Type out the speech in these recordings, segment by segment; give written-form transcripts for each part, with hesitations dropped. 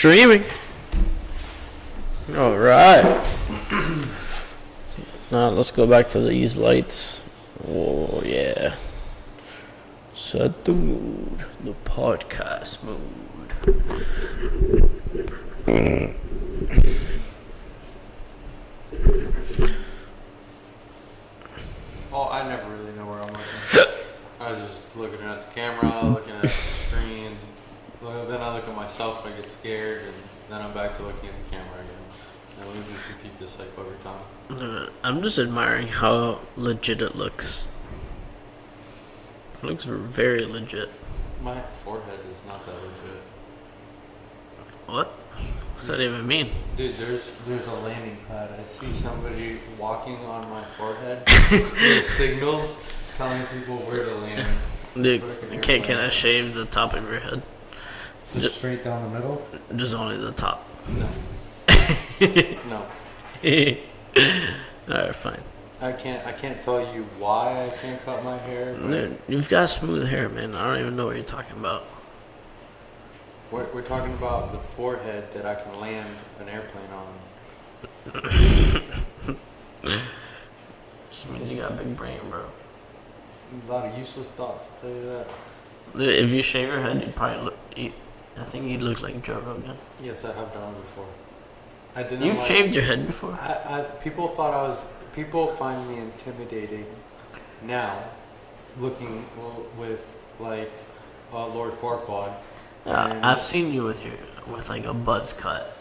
Streaming. All right. Now let's go back to these lights. Oh yeah. Set the mood. The podcast mood. Oh, I never really know where I'm looking. I was just looking at the camera, looking at the screen. Then I look at myself, I get scared, and then I'm back to looking at the camera again. And we just repeat this cycle every time. I'm just admiring how legit it looks. It looks very legit. My forehead is not that legit. What? What's that even mean? Dude, there's a landing pad. I see somebody walking on my forehead with signals telling people where to land. Dude, can I shave the top of your head? Just straight down the middle? Just only the top. No. No. Alright, fine. I can't tell you why I can't cut my hair. Dude, you've got smooth hair, man. I don't even know what you're talking about. We're talking about the forehead that I can land an airplane on. Just means you got a big brain, bro. A lot of useless thoughts, I'll tell you that. Dude, if you shave your head, you'd probably look. I think you'd look like Joe Rogan. Yes, I have done it before. I didn't. You've shaved your head before? People find me intimidating now, looking with like Lord Farquaad. I've seen you with like a buzz cut,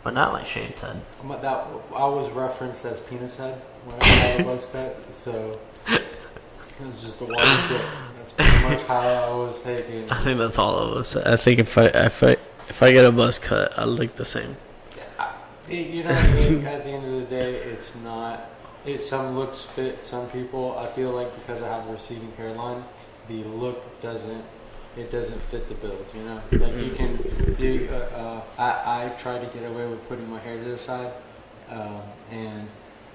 but not like shaved head. That I was referenced as penis head when I had a buzz cut, so it was just a wide dick. That's pretty much how I was taking. I think that's all of us. I think if I get a buzz cut, I look the same. You know what I mean? At the end of the day, it's not. Some looks fit some people. I feel like because I have a receding hairline, the look doesn't. It doesn't fit the build, you know. Like I try to get away with putting my hair to the side, and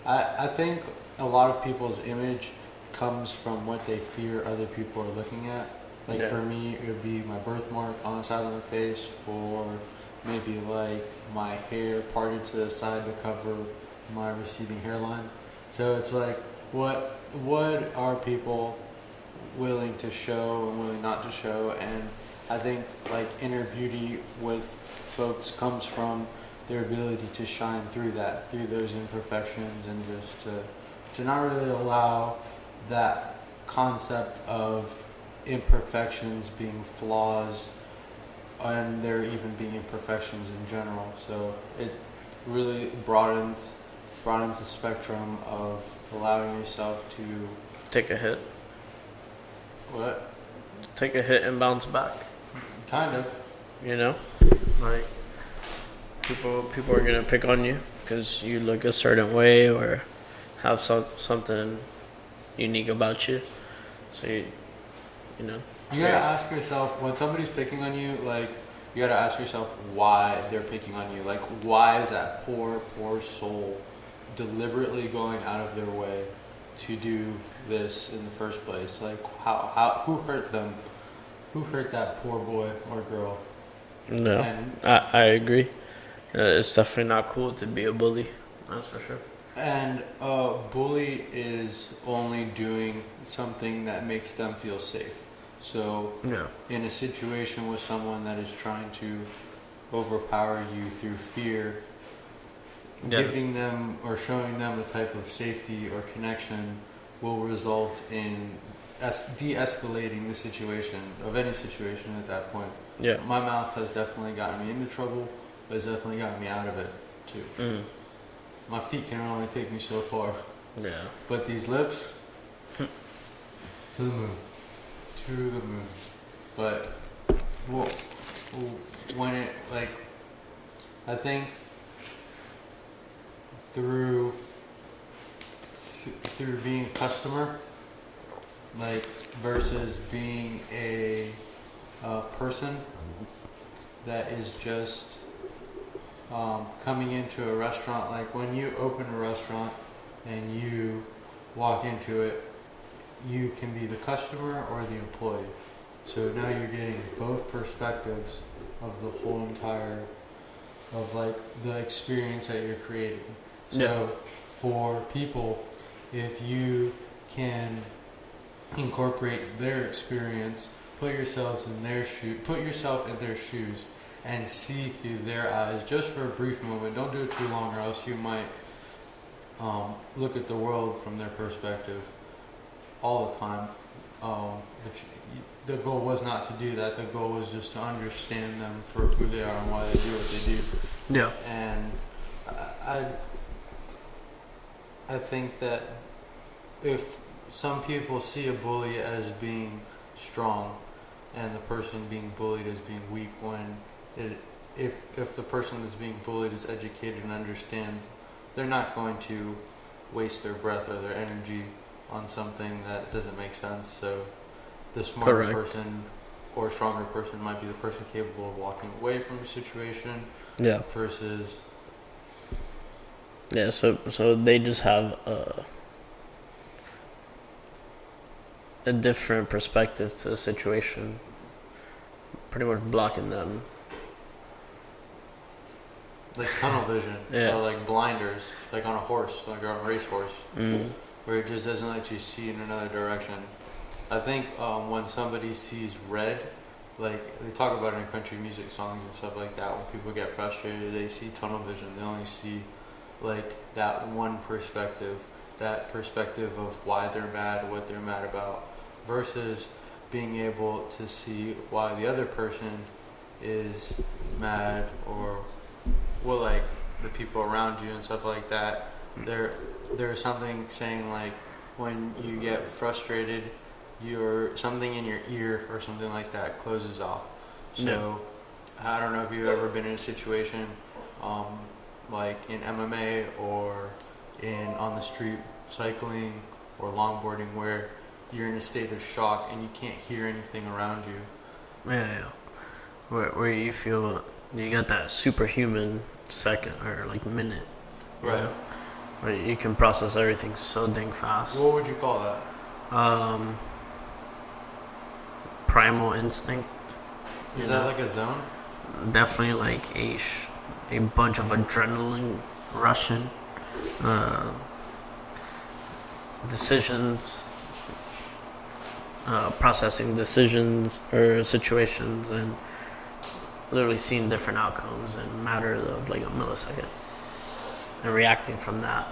I think a lot of people's image comes from what they fear other people are looking at. Like for me, it would be my birthmark on the side of my face, or maybe like my hair parted to the side to cover my receding hairline. So it's like, what are people willing to show and willing not to show? And I think like inner beauty with folks comes from their ability to shine through those imperfections, and just to not really allow that concept of imperfections being flaws, and there even being imperfections in general. So it really broadens the spectrum of allowing yourself to Take a hit. What? Take a hit and bounce back. Kind of. You know, like people are gonna pick on you because you look a certain way or have something unique about you. So you know. You gotta ask yourself, when somebody's picking on you, like, you gotta ask yourself why they're picking on you. Like, why is that poor soul deliberately going out of their way to do this in the first place? Like, who hurt them? Who hurt that poor boy or girl? No, I agree. It's definitely not cool to be a bully. That's for sure. And a bully is only doing something that makes them feel safe. So, in a situation with someone that is trying to overpower you through fear, giving them or showing them a type of safety or connection will result in de-escalating the situation, of any situation at that point. Yeah. My mouth has definitely gotten me into trouble, but it's definitely gotten me out of it too. My feet can only take me so far. Yeah. But these lips, to the moon. To the moon. But, well, when it, like, I think through being a customer, like, versus being a person that is just coming into a restaurant. Like, when you open a restaurant and you walk into it, you can be the customer or the employee. So now you're getting both perspectives of the whole entire, of like the experience that you're creating. So Yeah. for people, if you can incorporate their experience, put yourself in their shoes, and see through their eyes just for a brief moment. Don't do it too long, or else you might look at the world from their perspective all the time. The goal was not to do that. The goal was just to understand them for who they are and why they do what they do. Yeah. And I think that if some people see a bully as being strong and the person being bullied as being weak, when if the person that's being bullied is educated and understands, they're not going to waste their breath or their energy on something that doesn't make sense. So the smarter Correct. person or stronger person might be the person capable of walking away from a situation Yeah. versus Yeah. So they just have a different perspective to the situation, pretty much blocking them. like tunnel vision Yeah. or like blinders, like on a horse, like on a racehorse, where it just doesn't let you see in another direction. I think when somebody sees red, like they talk about it in country music songs and stuff like that, when people get frustrated, they see tunnel vision. They only see like that one perspective, that perspective of why they're mad, what they're mad about, versus being able to see why the other person is mad, or well, like the people around you and stuff like that. There's something saying like when you get frustrated, something in your ear or something like that closes off. So I don't know if you've ever been in a situation like in MMA or on the street cycling or longboarding where you're in a state of shock and you can't hear anything around you. Yeah. Where you feel you got that superhuman second or like minute, Right. where you can process everything so dang fast. What would you call that? Primal instinct. Is you that know? like a zone? Definitely like a bunch of adrenaline rushing, decisions, processing decisions or situations, and literally seeing different outcomes in a matter of like a millisecond and reacting from that.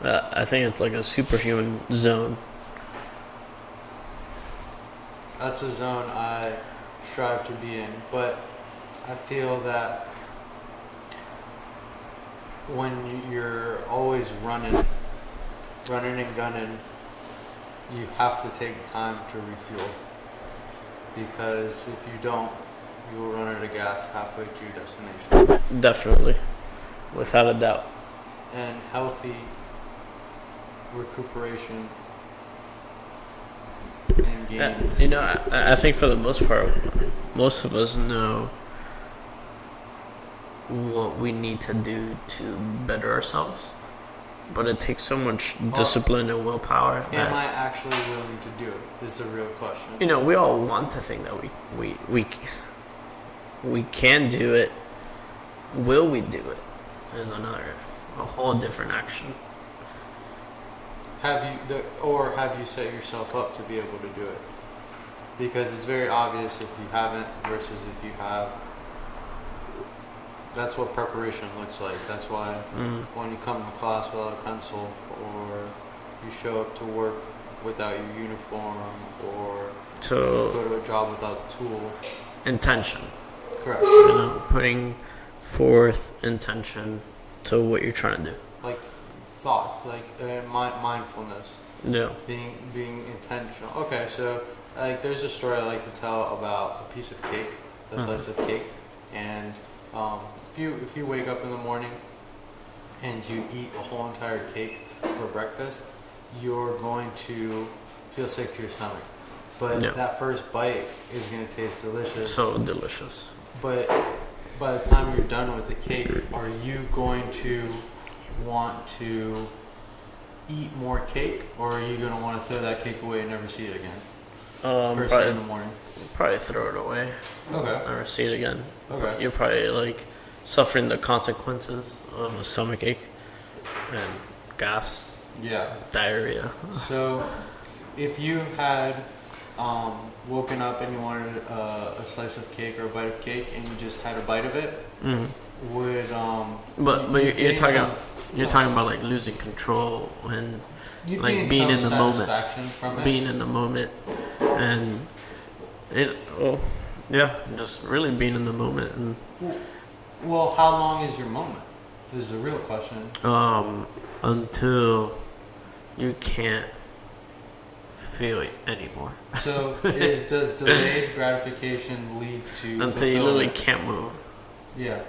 I think it's like a superhuman zone. That's a zone I strive to be in, but I feel that when you're always running and gunning, you have to take time to refuel, because if you don't, you will run out of gas halfway to your destination. Definitely, without a doubt. And healthy recuperation and gains. I think for the most part, most of us know what we need to do to better ourselves, but it takes so much discipline and willpower. Am I actually willing to do it? Is the real question. We all want to think that we can do it. Will we do it? Is a whole different action. Have you set yourself up to be able to do it? Because it's very obvious if you haven't versus if you have. That's what preparation looks like. That's why when you come to class without a pencil, or you show up to work without your uniform, or go to a job without the tool. Intention. Correct. Putting forth intention to what you're trying to do. Like thoughts, like mindfulness. Yeah. Being intentional. Okay, so like there's a story I like to tell about a piece of cake, a slice of cake, and if you wake up in the morning and you eat a whole entire cake for breakfast, you're going to feel sick to your stomach. But that first bite is going to taste delicious. So delicious. But by the time you're done with the cake, are you going to want to eat more cake, or are you going to want to throw that cake away and never see it again? first thing in the morning? Probably throw it away. Okay. Never see it again. Okay. You're probably like suffering the consequences of a stomach ache and gas, Yeah. diarrhea. So, if you had woken up and you wanted a slice of cake or a bite of cake, and you just had a bite of it, Hmm. would But you're gain talking about like losing control and you'd like gain being some in the moment, satisfaction from it. being in the moment, and just really being in the moment and Well, how long is your moment? This is the real question. until you can't feel it anymore. So, does delayed gratification lead to Until you literally fulfillment? can't move. Yeah.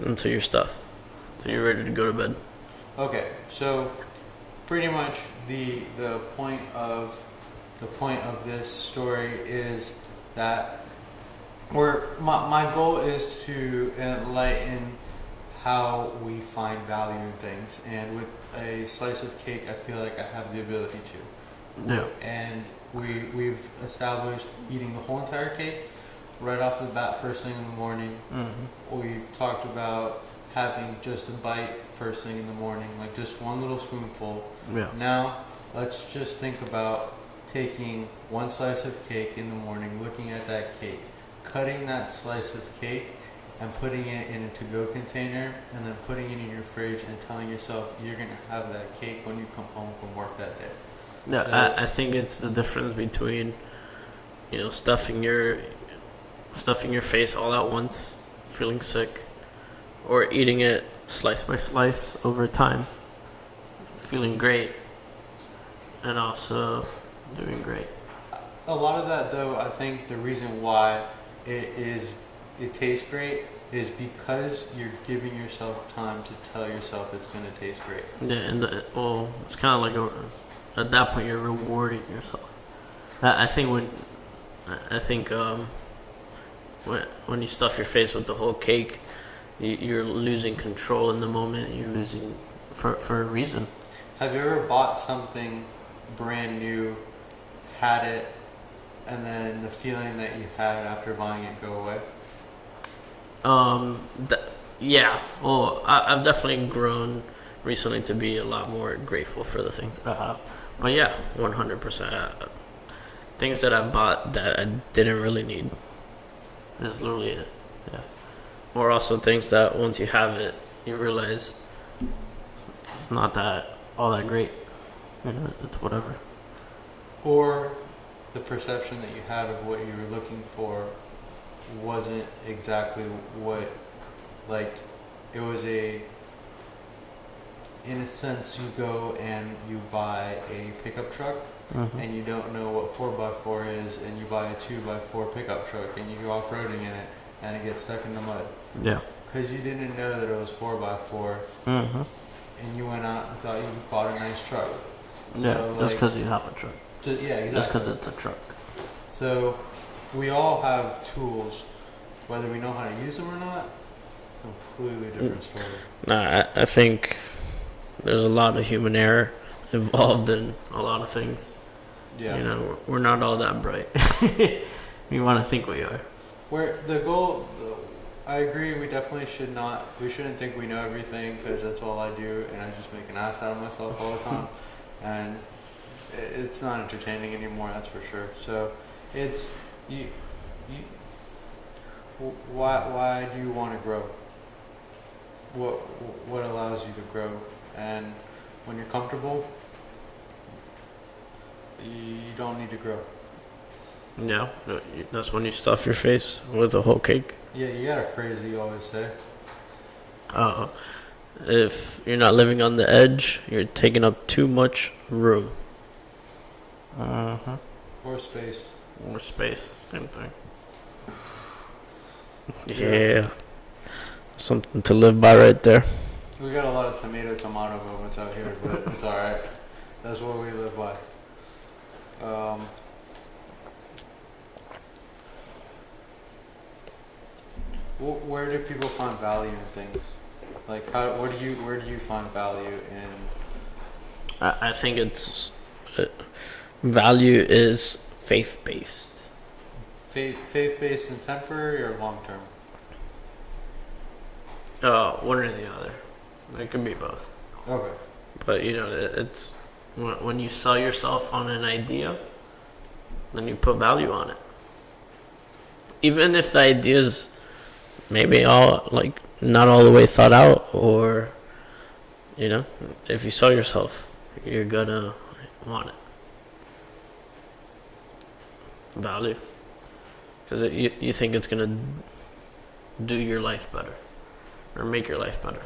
Until you're stuffed, until you're ready to go to bed. Okay. So, pretty much the point of this story is that my goal is to enlighten how we find value in things, and with a slice of cake, I feel like I have the ability to. Yeah. And we've established eating the whole entire cake right off the bat first thing in the morning. Mm-hmm. We've talked about having just a bite first thing in the morning, like just one little spoonful. Yeah. Now, let's just think about taking one slice of cake in the morning, looking at that cake, cutting that slice of cake and putting it in a to-go container, and then putting it in your fridge and telling yourself you're going to have that cake when you come home from work that day. Yeah, I think it's the difference between, stuffing your face all at once, feeling sick, or eating it slice by slice over time, feeling great, and also doing great. A lot of that, though, I think the reason why it tastes great is because you're giving yourself time to tell yourself it's going to taste great. Yeah, and it's kind of like at that point you're rewarding yourself. I think when you stuff your face with the whole cake, you're losing control in the moment. You're losing for a reason. Have you ever bought something brand new, had it, and then the feeling that you had after buying it go away? Yeah. Well, I've definitely grown recently to be a lot more grateful for the things I have. But yeah, 100%. Things that I've bought that I didn't really need. That's literally it. Yeah. Or also things that once you have it, you realize it's not all that great. It's whatever. Or the perception that you had of what you were looking for wasn't exactly what, like, it was in a sense, you go and you buy a pickup truck, Mm-hmm. and you don't know what 4x4 is, and you buy a 2x4 pickup truck, and you go off-roading in it, and it gets stuck in the mud. Yeah. Because you didn't know that it was 4x4, Mm-hmm. and you went out and thought you bought a nice truck. Yeah, So, just because you have a truck. yeah, exactly. Just because it's a truck. So, we all have tools, whether we know how to use them or not. Completely different story. Nah, I think there's a lot of human error involved in a lot of things. Yeah. We're not all that bright. We want to think we are. Where the goal, I agree. We definitely should not. We shouldn't think we know everything, because that's all I do, and I just make an ass out of myself all the time, and it's not entertaining anymore. That's for sure. So, it's you. Why do you want to grow? What allows you to grow? And when you're comfortable, you don't need to grow. Yeah, that's when you stuff your face with a whole cake. Yeah, you got a phrase that you always say. If you're not living on the edge, you're taking up too much room. Uh-huh. Or space. Or space, same thing. Yeah. Yeah. Something to live by right there. We got a lot of tomato moments out here, but it's alright. That's what we live by. Where do people find value in things? Like, where do you find value in? I think it's value is faith-based. Faith-based and temporary or long-term? One or the other. It can be both. Okay. But you know, it's when you sell yourself on an idea, then you put value on it. Even if the idea is maybe all like not all the way thought out, or you know, if you sell yourself, you're gonna want it. Value, because you think it's gonna do your life better or make your life better.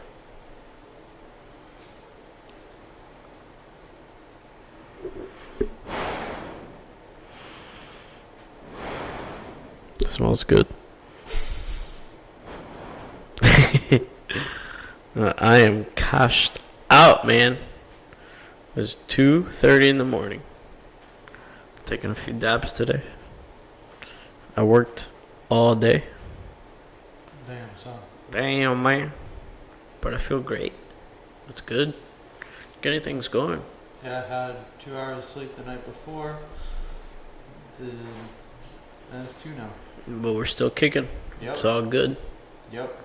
Smells good. I am cashed out, man. It's 2:30 in the morning. Taking a few dabs today. I worked all day. Damn, son. Damn, man. But I feel great. It's good. Getting things going. Yeah, I had 2 hours of sleep the night before. And it's 2 now. But we're still kicking. Yep. It's all good. Yep.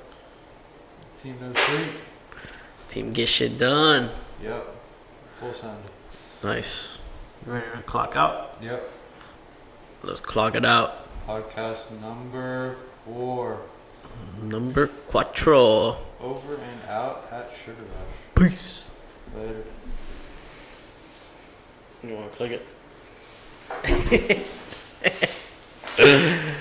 Team no sleep. Team get shit done. Yep. Full sound. Nice. You ready to clock out? Yep. Let's clock it out. Podcast number 4. Number 4. Over and out at Sugar Rush. Peace. Later. You want to click it?